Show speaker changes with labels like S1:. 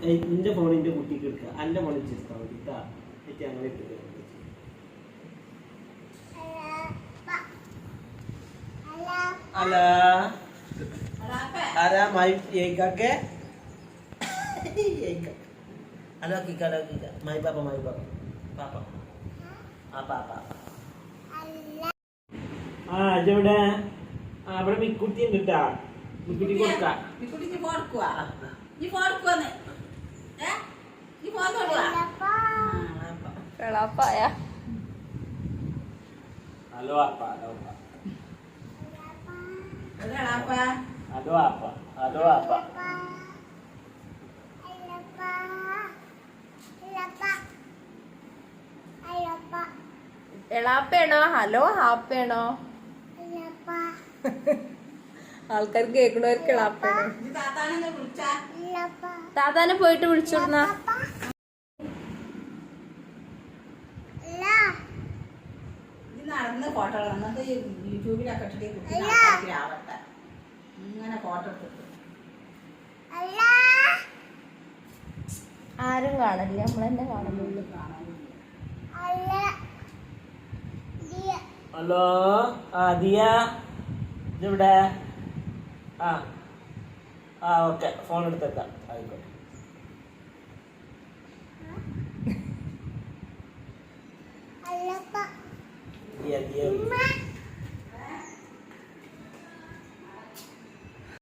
S1: നിന്റെ ഫോണിന്റെ കുട്ടിക്ക് എടുക്കുക, എന്റെ ഫോണിൽ ചേർത്താൽ മതി കേട്ടാ. അങ്ങനെ ഇട്ടിട്ട് അല്ല ആരാ മായി ഏക്കാക്കെ ഹലോ കിക്ക ഹലോ കിക്ക മായി പാപ്പ പാപ്പ ആ പാപ്പ ആ ഇവിടെ അവിടെ മിക്കുട്ടി ഉണ്ട് കേട്ടാ. മിക്കുട്ടി കൊടുക്കാം. ഹലോ അപ്പ ഹലോ അപ്പ ഹലോ അപ്പ
S2: എളാപ്പയാണോ ഹലോ ഹാപ്പയാണോ? ആൾക്കാർ കേൾക്കണവർക്ക് എളാപ്പയാണോ? താത്താനെ പോയിട്ട് വിളിച്ചോടുന്ന
S3: നടന്ന് ഫോട്ടോ നമുക്ക് യൂട്യൂബിലൊക്കെ ആവട്ടെ. ഇങ്ങനെ ഫോട്ടോ എടുത്തിട്ട്
S2: ആരും കാണില്ല, നമ്മളെന്നെ കാണുന്നുള്ളൂ.
S1: ഹലോ ആ ദിയ ഇതെവിടെ? ആ ഓക്കെ ഫോൺ എടുത്തേക്കാം. ആയിക്കോട്ടെ. ദിയ